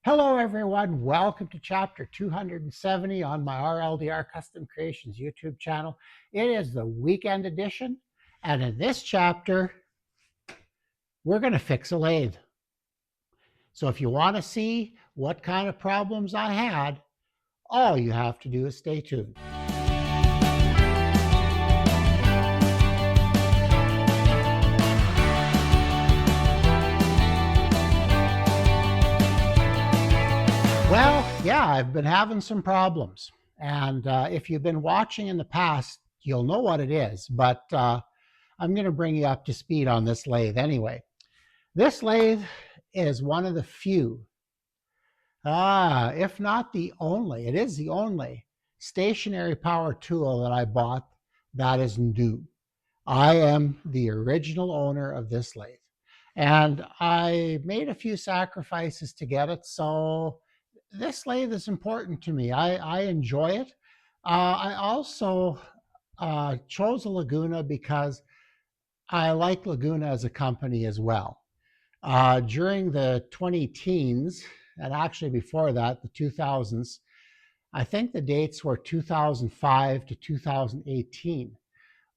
Hello, everyone. Welcome to chapter 270 on my RLDR Custom Creations YouTube channel. It is the weekend edition, and in this chapter, we're going to fix a lathe. So if you want to see what kind of problems I had, all you have to do is stay tuned. Well, yeah, I've been having some problems. And if you've been watching in the past, you'll know what it is. But I'm going to bring you up to speed on this lathe anyway. This lathe is one of the few, if not the only, it is the only stationary power tool that I bought that is new. I am the original owner of this lathe. And I made a few sacrifices to get it. So this lathe is important to me. I enjoy it. I also chose a Laguna because I like Laguna as a company as well. During the 20 teens, and actually before that, the 2000s, I think the dates were 2005 to 2018.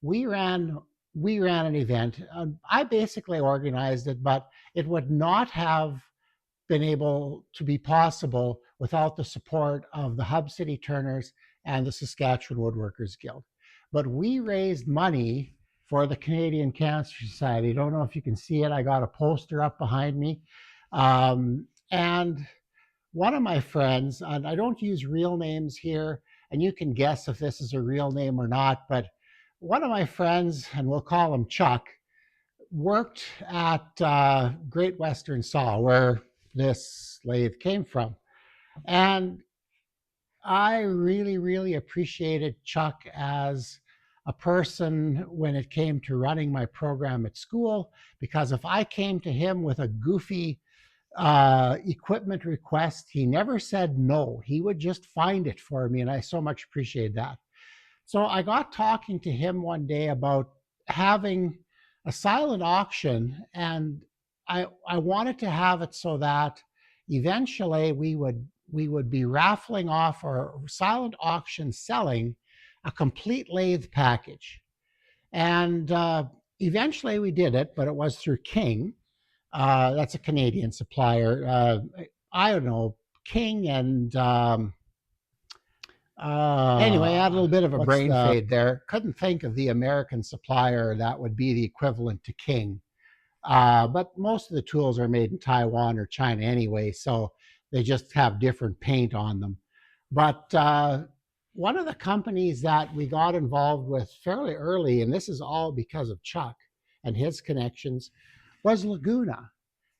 We ran an event. I basically organized it, but it would not have been able to be possible without the support of the Hub City Turners and the Saskatchewan Woodworkers Guild. But we raised money for the Canadian Cancer Society. I don't know if you can see it. I got a poster up behind me. And one of my friends, and I don't use real names here, and you can guess if this is a real name or not, but one of my friends, and we'll call him Chuck, worked at Great Western Saw, where this lathe came from. And I really, really appreciated Chuck as a person when it came to running my program at school, because if I came to him with a goofy equipment request, he never said no. He would just find it for me, and I so much appreciate that. So I got talking to him one day about having a silent auction, and I wanted to have it so that eventually we would be raffling off or silent auction selling a complete lathe package. And eventually we did it, but it was through King. That's a Canadian supplier. I don't know, King and anyway, I had a little bit of a brain fade there. Couldn't think of the American supplier that would be the equivalent to King. But most of the tools are made in Taiwan or China anyway, so they just have different paint on them. But one of the companies that we got involved with fairly early, and this is all because of Chuck and his connections, was Laguna.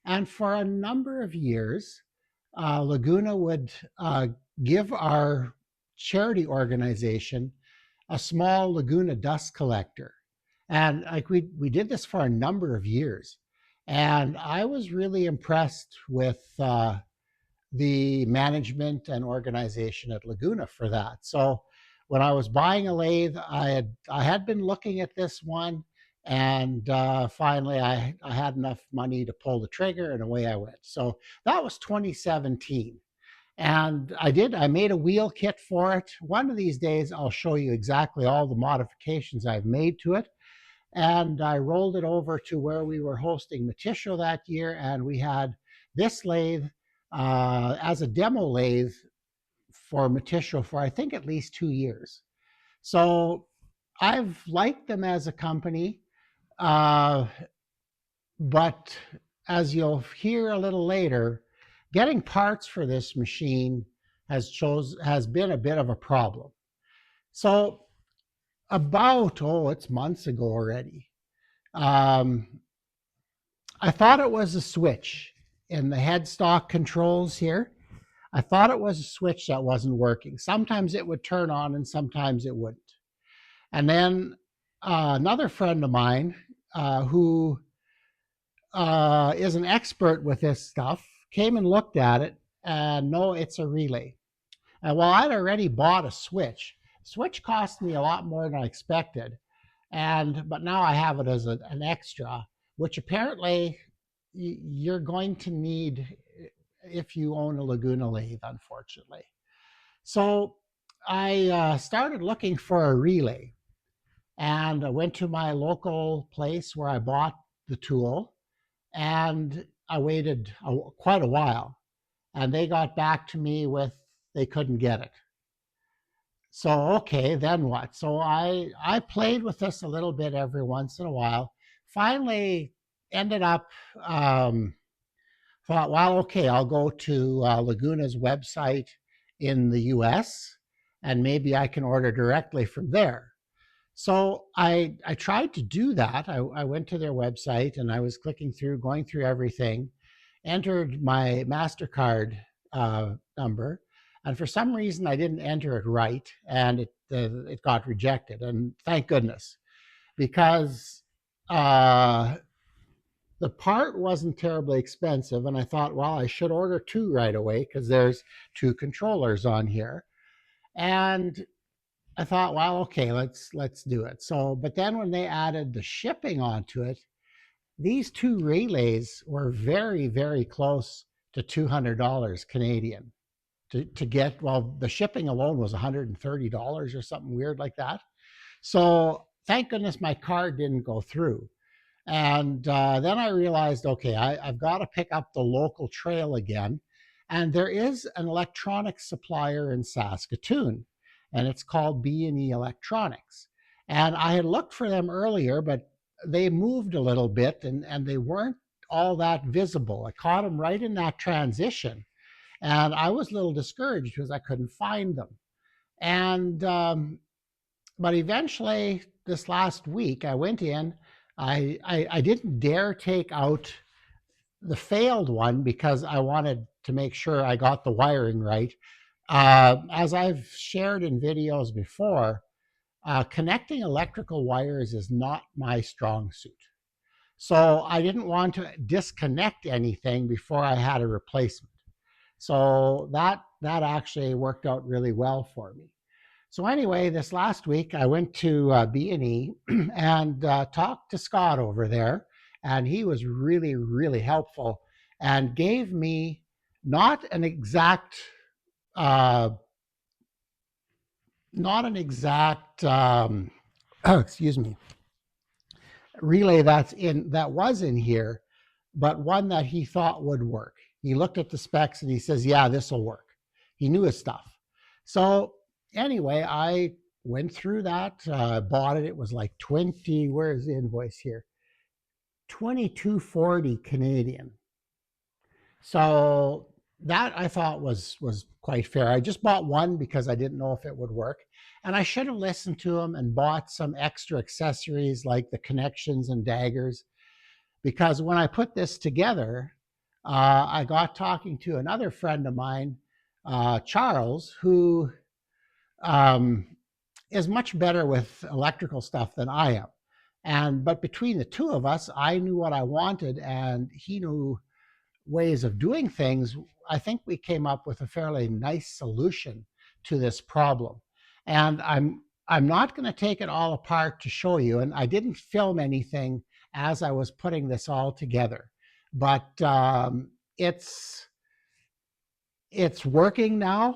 And for a number of years, Laguna would give our charity organization a small Laguna dust collector. And like we did this for a number of years. And I was really impressed with the management and organization at Laguna for that. So when I was buying a lathe, I had been looking at this one, and finally I had enough money to pull the trigger, and away I went. So that was 2017. And I made a wheel kit for it. One of these days, I'll show you exactly all the modifications I've made to it. And I rolled it over to where we were hosting Matisho that year, and we had this lathe as a demo lathe for Matisho for I think at least 2 years. So I've liked them as a company, but as you'll hear a little later, getting parts for this machine has been a bit of a problem. So it's months ago already, I thought it was a switch in the headstock controls here. I thought it was a switch that wasn't working. Sometimes it would turn on and sometimes it wouldn't. And then another friend of mine who is an expert with this stuff came and looked at it, and no, it's a relay. And while I'd already bought a switch, switch cost me a lot more than I expected. But now I have it as an extra, which apparently you're going to need if you own a Laguna lathe, unfortunately. So I started looking for a relay, and I went to my local place where I bought the tool, and I waited quite a while, and they got back to me with they couldn't get it. So okay, then what? So I played with this a little bit every once in a while. Finally, ended up thought, well, okay, I'll go to Laguna's website in the U.S. and maybe I can order directly from there. So I tried to do that. I went to their website and I was clicking through, going through everything, entered my MasterCard number, and for some reason I didn't enter it right, and it got rejected. And thank goodness, because uh, the part wasn't terribly expensive, and I thought, well, I should order two right away because there's two controllers on here. And I thought, well, okay, let's do it. So, but then when they added the shipping onto it, these two relays were very, very close to $200 Canadian to get. Well, the shipping alone was $130 or something weird like that. So thank goodness my card didn't go through. And then I realized, okay, I've got to pick up the local trail again. And there is an electronics supplier in Saskatoon, and it's called B&E Electronics. And I had looked for them earlier, but they moved a little bit, and they weren't all that visible. I caught them right in that transition. And I was a little discouraged because I couldn't find them. And but eventually, this last week, I went in. I didn't dare take out the failed one because I wanted to make sure I got the wiring right. As I've shared in videos before, connecting electrical wires is not my strong suit. So I didn't want to disconnect anything before I had a replacement. So that actually worked out really well for me. So anyway, this last week I went to B&E and talked to Scott over there, and he was really, really helpful and gave me not an exact, uh, not an exact, excuse me, relay that was in here, but one that he thought would work. He looked at the specs and he says, "Yeah, this will work." He knew his stuff. So anyway, I went through that, bought it. It was like 20. Where's the invoice here? 2240 Canadian. So that I thought was quite fair. I just bought one because I didn't know if it would work. And I should have listened to him and bought some extra accessories like the connections and daggers, because when I put this together, I got talking to another friend of mine, Charles, who um, is much better with electrical stuff than I am. But between the two of us, I knew what I wanted, and he knew ways of doing things. I think we came up with a fairly nice solution to this problem. And I'm not going to take it all apart to show you. And I didn't film anything as I was putting this all together, but it's working now.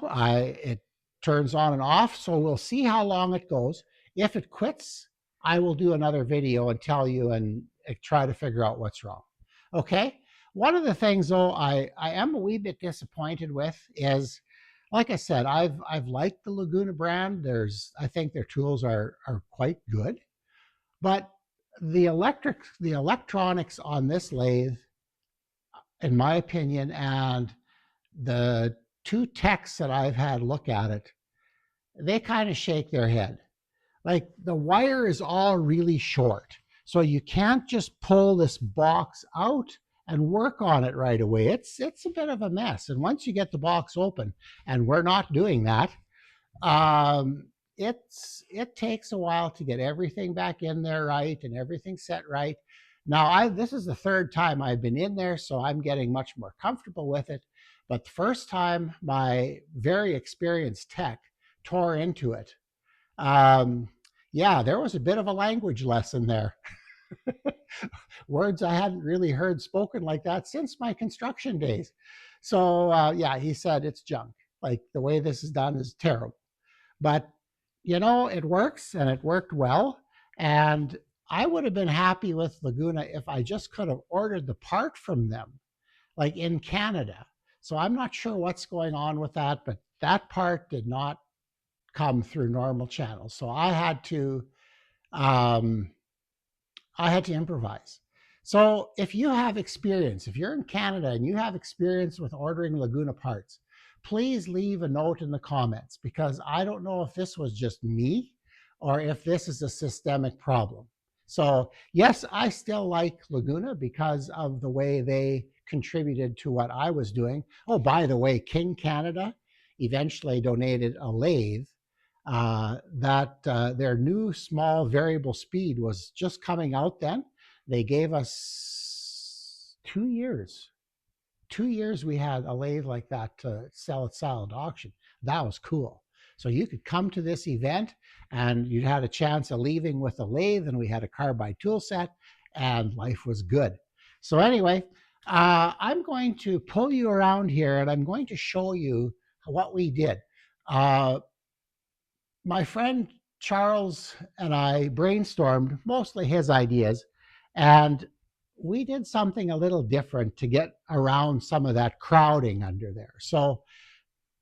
It turns on and off, so we'll see how long it goes. If it quits, I will do another video and tell you and try to figure out what's wrong. Okay. One of the things though I am a wee bit disappointed with is, like I said, I've liked the Laguna brand. I think their tools are quite good, but the electronics on this lathe, in my opinion, and the two techs that I've had look at it, they kind of shake their head. Like the wire is all really short. So you can't just pull this box out and work on it right away. It's a bit of a mess. And once you get the box open, and we're not doing that, um, it takes a while to get everything back in there right and everything set right. Now this is the third time I've been in there, so I'm getting much more comfortable with it. But the first time, my very experienced tech tore into it. Um, yeah, there was a bit of a language lesson there. Words I hadn't really heard spoken like that since my construction days. So yeah, he said it's junk. Like the way this is done is terrible. But it works and it worked well. And I would have been happy with Laguna if I just could have ordered the part from them, like in Canada. So I'm not sure what's going on with that, but that part did not come through normal channels. So um, I had to improvise. So if you have experience, if you're in Canada and you have experience with ordering Laguna parts, please leave a note in the comments because I don't know if this was just me or if this is a systemic problem. So yes, I still like Laguna because of the way they contributed to what I was doing. Oh, by the way, King Canada eventually donated a lathe that their new small variable speed was just coming out then. They gave us 2 years. 2 years we had a lathe like that to sell at silent auction. That was cool. So you could come to this event and you had a chance of leaving with a lathe, and we had a carbide tool set, and life was good. So anyway, I'm going to pull you around here and I'm going to show you what we did. Uh, my friend Charles and I brainstormed mostly his ideas, and we did something a little different to get around some of that crowding under there. So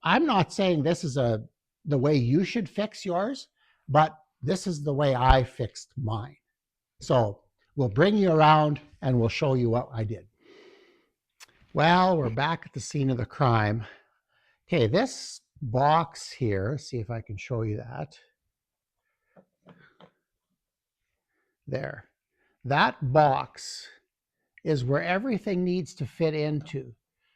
I'm not saying this is the way you should fix yours, but this is the way I fixed mine. So we'll bring you around and we'll show you what I did. Well, we're back at the scene of the crime. Okay, this box here, see if I can show you that. There. That box is where everything needs to fit into.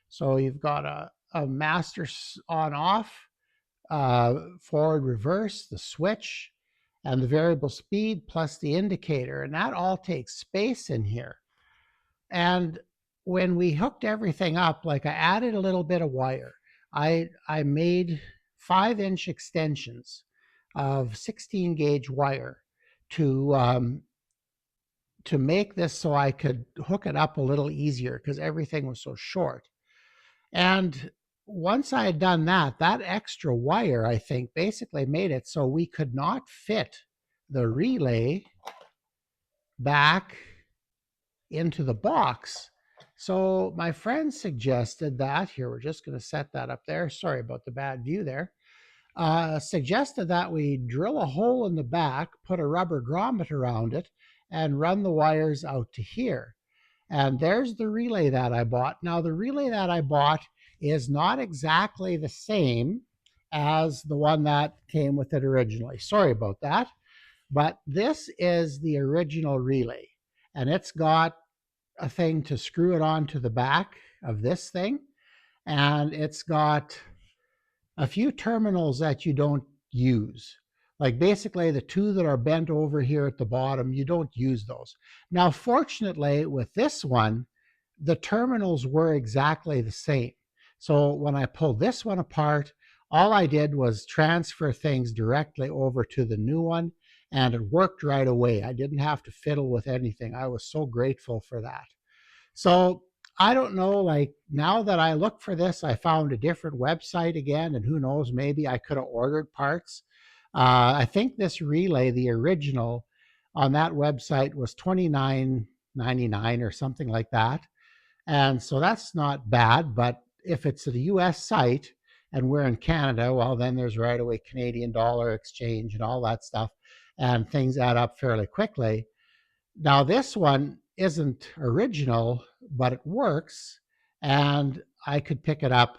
So you've got a master on off, forward reverse, the switch, and the variable speed plus the indicator. And that all takes space in here. And when we hooked everything up, like I added a little bit of wire, I made 5-inch extensions of 16 gauge wire to make this so I could hook it up a little easier because everything was so short. And once I had done that, that extra wire, I think, basically made it so we could not fit the relay back into the box. So my friend suggested that, here, we're just going to set that up there. Sorry about the bad view there. Suggested that we drill a hole in the back, put a rubber grommet around it, and run the wires out to here. And there's the relay that I bought. Now, the relay that I bought is not exactly the same as the one that came with it originally. Sorry about that. But this is the original relay. And it's got a thing to screw it onto the back of this thing. And it's got a few terminals that you don't use. Like basically the two that are bent over here at the bottom, you don't use those. Now, fortunately, with this one, the terminals were exactly the same. So when I pulled this one apart, all I did was transfer things directly over to the new one, and it worked right away. I didn't have to fiddle with anything. I was so grateful for that. So I don't know, like now that I look for this, I found a different website again, and who knows, maybe I could have ordered parts. I think this relay, the original on that website, was $29.99 or something like that. And so that's not bad, but if it's a US site and we're in Canada, well, then there's right away Canadian dollar exchange and all that stuff, and things add up fairly quickly. Now, this one isn't original, but it works, and I could pick it up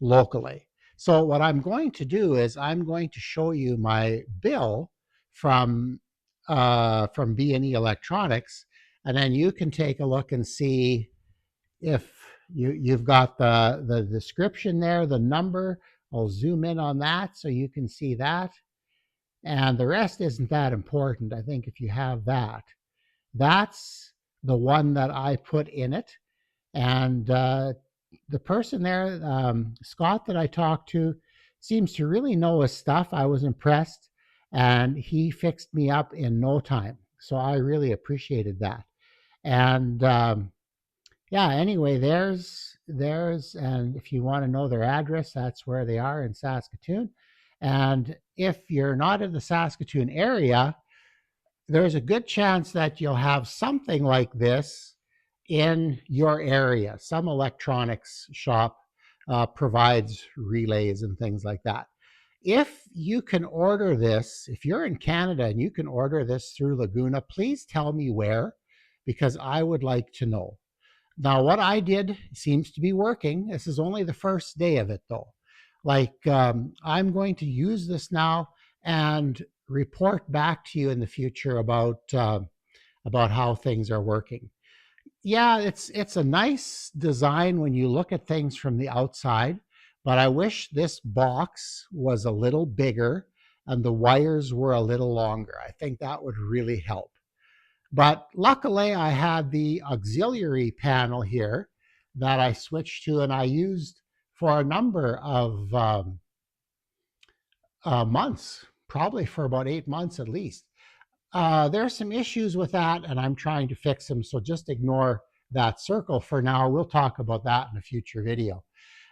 locally. So what I'm going to do is I'm going to show you my bill from B&E Electronics, and then you can take a look and see if you've got the description there, the number. I'll zoom in on that so you can see that, and the rest isn't that important. I think if you have that, that's the one that I put in it. And the person there, Scott, that I talked to, seems to really know his stuff. I was impressed, and he fixed me up in no time. So I really appreciated that. And yeah, anyway, there's and if you want to know their address, that's where they are in Saskatoon. And if you're not in the Saskatoon area, there's a good chance that you'll have something like this in your area. Some electronics shop provides relays and things like that. If you can order this, if you're in Canada and you can order this through Laguna, please tell me where, because I would like to know. Now, what I did seems to be working. This is only the first day of it, though. I'm going to use this now and report back to you in the future about how things are working. Yeah, it's a nice design when you look at things from the outside, but I wish this box was a little bigger and the wires were a little longer. I think that would really help. But luckily, I had the auxiliary panel here that I switched to and I used for a number of months, probably for about 8 months at least. There are some issues with that, and I'm trying to fix them. So just ignore that circle for now. We'll talk about that in a future video.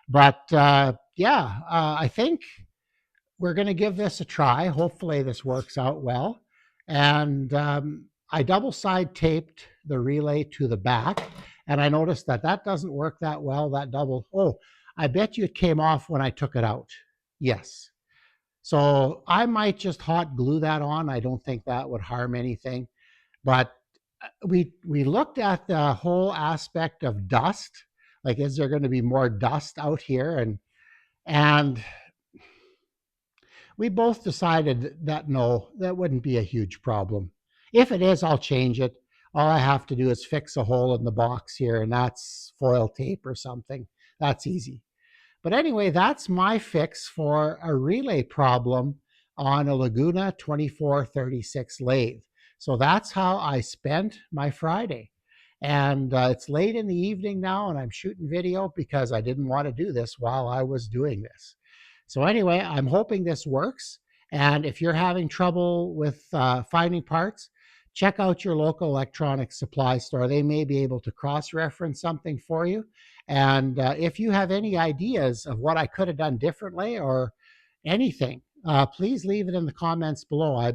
But I think we're going to give this a try. Hopefully, this works out well. And I double side taped the relay to the back, and I noticed that that doesn't work that well. I bet you it came off when I took it out. Yes. So I might just hot glue that on. I don't think that would harm anything. But we looked at the whole aspect of dust. Like, is there going to be more dust out here? And we both decided that no, that wouldn't be a huge problem. If it is, I'll change it. All I have to do is fix a hole in the box here, and that's foil tape or something. That's easy. But anyway, that's my fix for a relay problem on a Laguna 2436 lathe. So that's how I spent my Friday. And it's late in the evening now, and I'm shooting video because I didn't want to do this while I was doing this. So anyway, I'm hoping this works. And if you're having trouble with finding parts, check out your local electronics supply store. They may be able to cross-reference something for you. And if you have any ideas of what I could have done differently or anything, please leave it in the comments below. I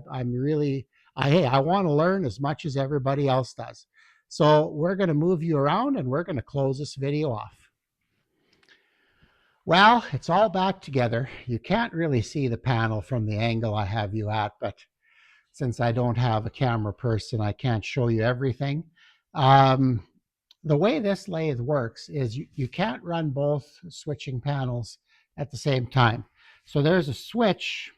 want to learn as much as everybody else does. So we're going to move you around and we're going to close this video off. Well, it's all back together. You can't really see the panel from the angle I have you at, but since I don't have a camera person, I can't show you everything. The way this lathe works is you can't run both switching panels at the same time. So there's a switch,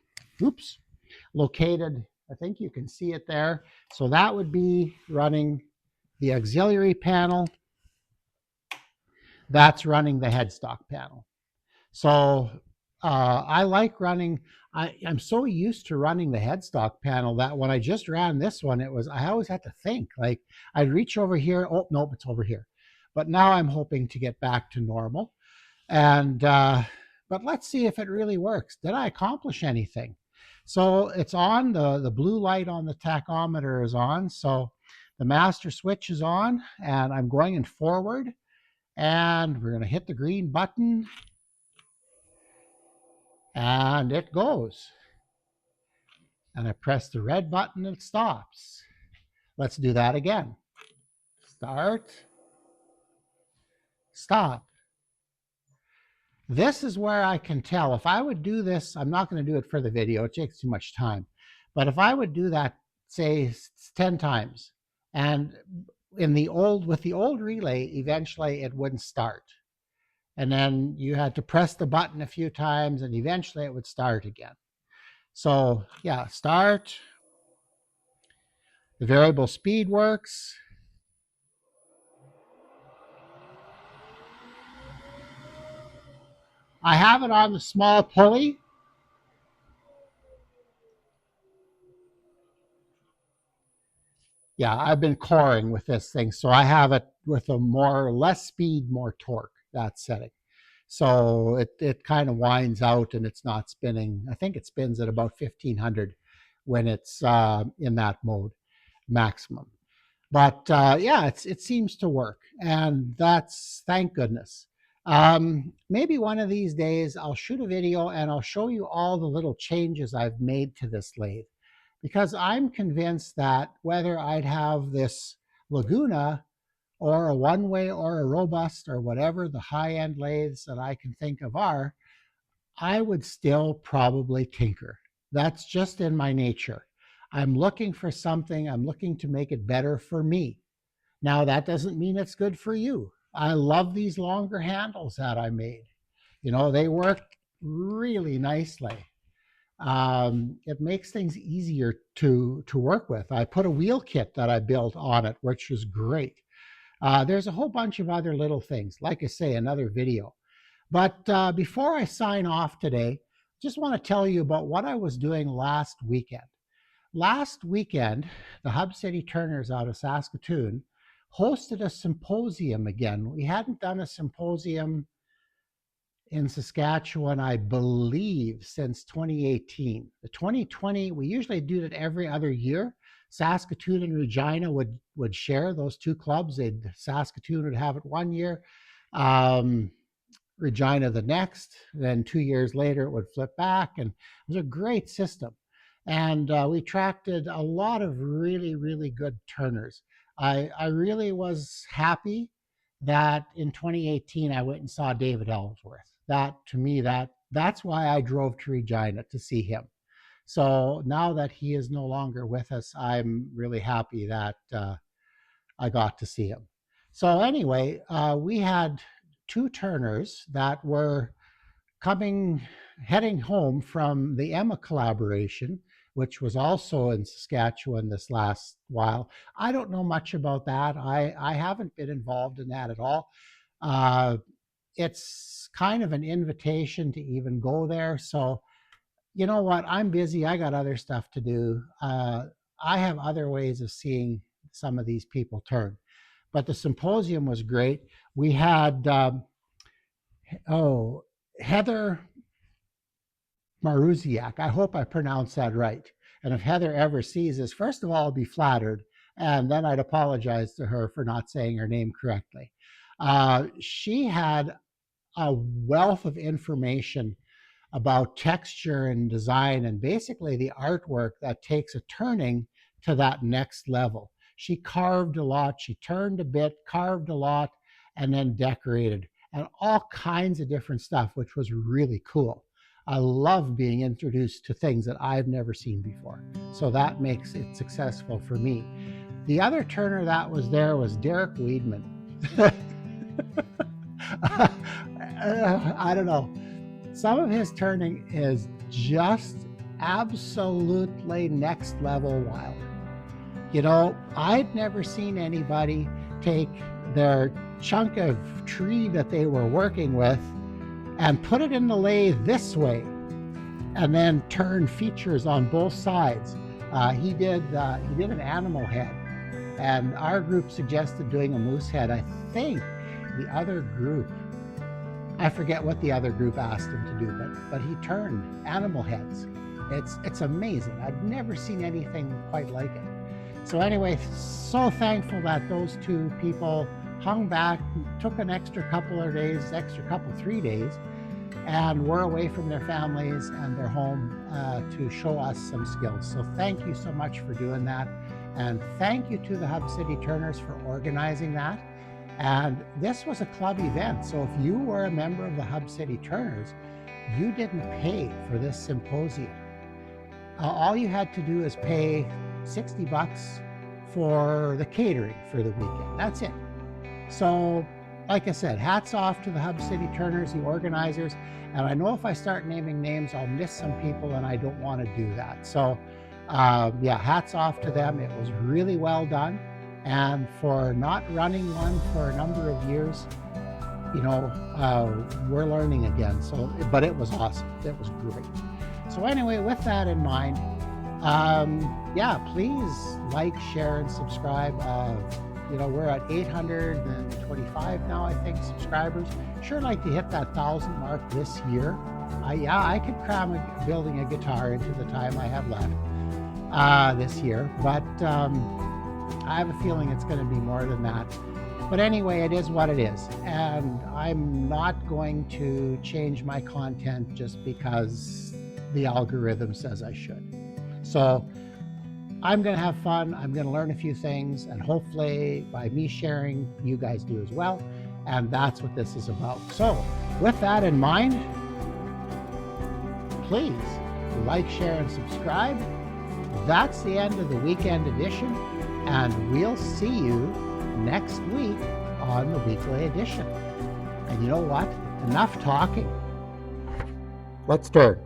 located, I think you can see it there. So that would be running the auxiliary panel. That's running the headstock panel. So I like running, I'm so used to running the headstock panel that when I just ran this one, I always had to think, like I'd reach over here, oh, nope, it's over here. But now I'm hoping to get back to normal. And, but let's see if it really works. Did I accomplish anything? So it's on, the blue light on the tachometer is on. So the master switch is on and I'm going in forward and we're going to hit the green button. And it goes. And I press the red button and it stops. Let's do that again. Start. Stop. This is where I can tell. If I would do this, I'm not going to do it for the video. It takes too much time. But if I would do that, say 10 times, and with the old relay, eventually it wouldn't start. And then you had to press the button a few times and eventually it would start again. So yeah, start. The variable speed works. I have it on the small pulley. Yeah, I've been coring with this thing. So I have it with less speed, more torque, that setting. So it kind of winds out and it's not spinning. I think it spins at about 1500 when it's in that mode, maximum. But yeah, it seems to work. And that's, thank goodness. Maybe one of these days I'll shoot a video and I'll show you all the little changes I've made to this lathe, because I'm convinced that whether I'd have this Laguna or a one-way or a robust or whatever the high-end lathes that I can think of are, I would still probably tinker. That's just in my nature. I'm looking for something, I'm looking to make it better for me. Now, that doesn't mean it's good for you. I love these longer handles that I made. They work really nicely. It makes things easier to work with. I put a wheel kit that I built on it, which was great. There's a whole bunch of other little things, like I say, another video. But before I sign off today, just want to tell you about what I was doing last weekend. Last weekend, the Hub City Turners out of Saskatoon hosted a symposium again. We hadn't done a symposium in Saskatchewan, I believe, since 2018. The 2020, we usually do it every other year. Saskatoon and Regina would share those two clubs. Saskatoon would have it one year. Regina the next. Then 2 years later, it would flip back. And it was a great system. And we attracted a lot of really, really good turners. I really was happy that in 2018 I went and saw David Ellsworth. That to me, that's why I drove to Regina to see him. So now that he is no longer with us, I'm really happy that I got to see him. So anyway, we had two turners that were heading home from the Emma collaboration, which was also in Saskatchewan this last while. I don't know much about that. I haven't been involved in that at all. It's kind of an invitation to even go there. So, you know what? I'm busy. I got other stuff to do. I have other ways of seeing some of these people turn. But the symposium was great. We had, Heather Maruziak. I hope I pronounced that right. And if Heather ever sees this, first of all, I'll be flattered. And then I'd apologize to her for not saying her name correctly. She had a wealth of information about texture and design and basically the artwork that takes a turning to that next level. She carved a lot, she turned a bit, carved a lot, and then decorated, and all kinds of different stuff, which was really cool. I love being introduced to things that I've never seen before. So that makes it successful for me. The other turner that was there was Derek Weidman. I don't know. Some of his turning is just absolutely next level wild. I'd never seen anybody take their chunk of tree that they were working with and put it in the lathe this way and then turn features on both sides. He did an animal head, and our group suggested doing a moose head. I think the other group, I forget what the other group asked him to do, but he turned animal heads. It's amazing. I've never seen anything quite like it. So anyway, so thankful that those two people hung back, took an extra couple of days, 3 days, and were away from their families and their home to show us some skills. So thank you so much for doing that. And thank you to the Hub City Turners for organizing that. And this was a club event. So if you were a member of the Hub City Turners, you didn't pay for this symposium. All you had to do is pay $60 for the catering for the weekend. That's it. So, like I said, hats off to the Hub City Turners, the organizers. And I know if I start naming names, I'll miss some people, and I don't want to do that. So, hats off to them. It was really well done. And for not running one for a number of years, we're learning again. So, but it was awesome. It was great. So anyway, with that in mind, please like, share, and subscribe. We're at 825 now, I think, subscribers. Sure like to hit that 1,000 mark this year. I could cram building a guitar into the time I have left this year, but I have a feeling it's going to be more than that. But anyway, it is what it is. And I'm not going to change my content just because the algorithm says I should. So I'm going to have fun. I'm going to learn a few things. And hopefully by me sharing, you guys do as well. And that's what this is about. So with that in mind, please like, share, and subscribe. That's the end of the weekend edition. And we'll see you next week on the weekly edition. And you know what? Enough talking. Let's turn.